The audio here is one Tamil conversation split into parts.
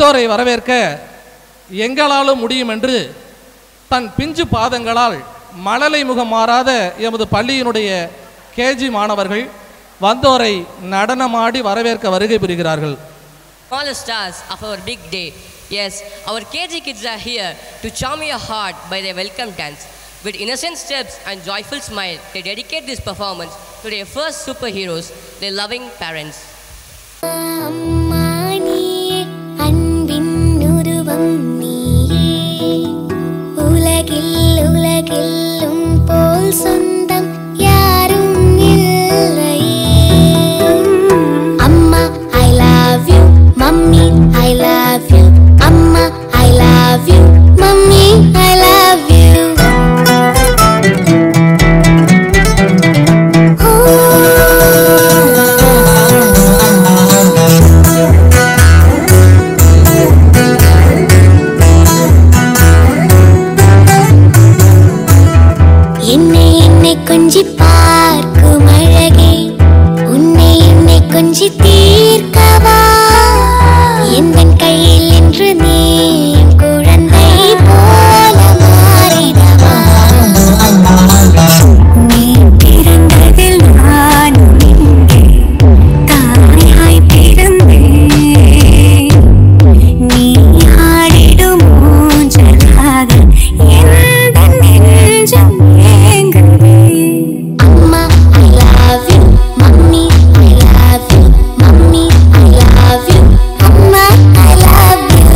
மூத்தோரை வரவேற்க எங்களாலும் முடியும் என்று தன் பிஞ்சு பாதங்களால் மழலை முகம் மாறாத எமது பள்ளியினுடைய கேஜி மாணவர்கள் வந்தோரை நடனமாடி வரவேற்க வருகை புரிகிறார்கள். All the stars of our big day. Yes, our KG kids are here to charm your heart by their welcome dance. With innocent steps and joyful smile, they dedicate this performance to their first superheroes, their loving parents. Mummy, I love you. Amma, I love you. Mummy, I love you. என்னை கொஞ்சி பார்க்கும் அழகே, உன்னை கொஞ்சி தீர்க்கவா, எந்தன் கையில் என்று நீ குழந்தை போல மாறிடவா. நீ பிறந்ததில் நானும் இங்கே தாயாய் பிறந்தேன். நீ ஆடிடும் ஊஞ்சலாக எந்தன் நெஞ்சம் ஏங்குதே. அம்மா, I love you. Mummy, I love you. Mummy, I love you. Amma, I love you.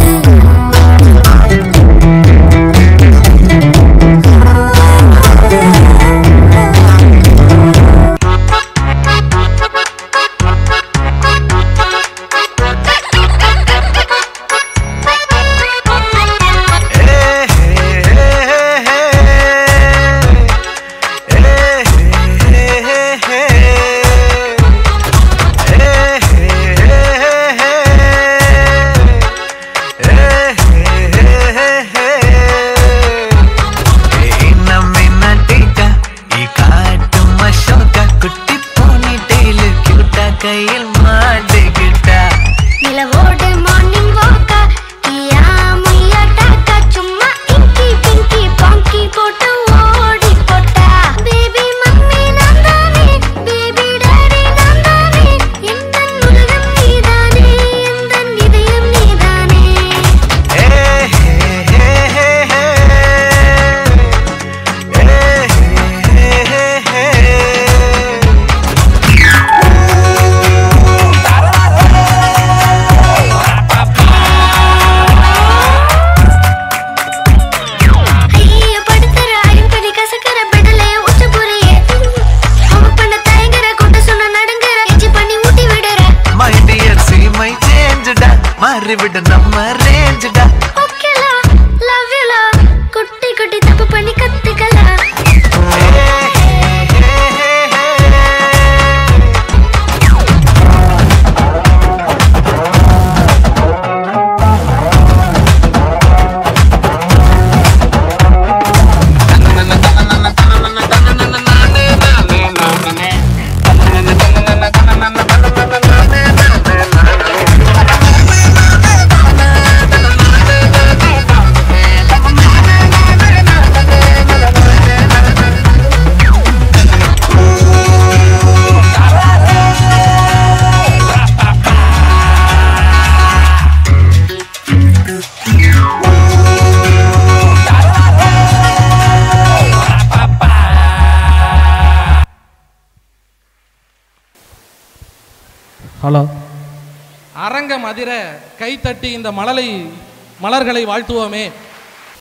Hello, அரங்கம் அதிர கைத்தட்டி இந்த மலர்களை வாழ்த்துவோமே.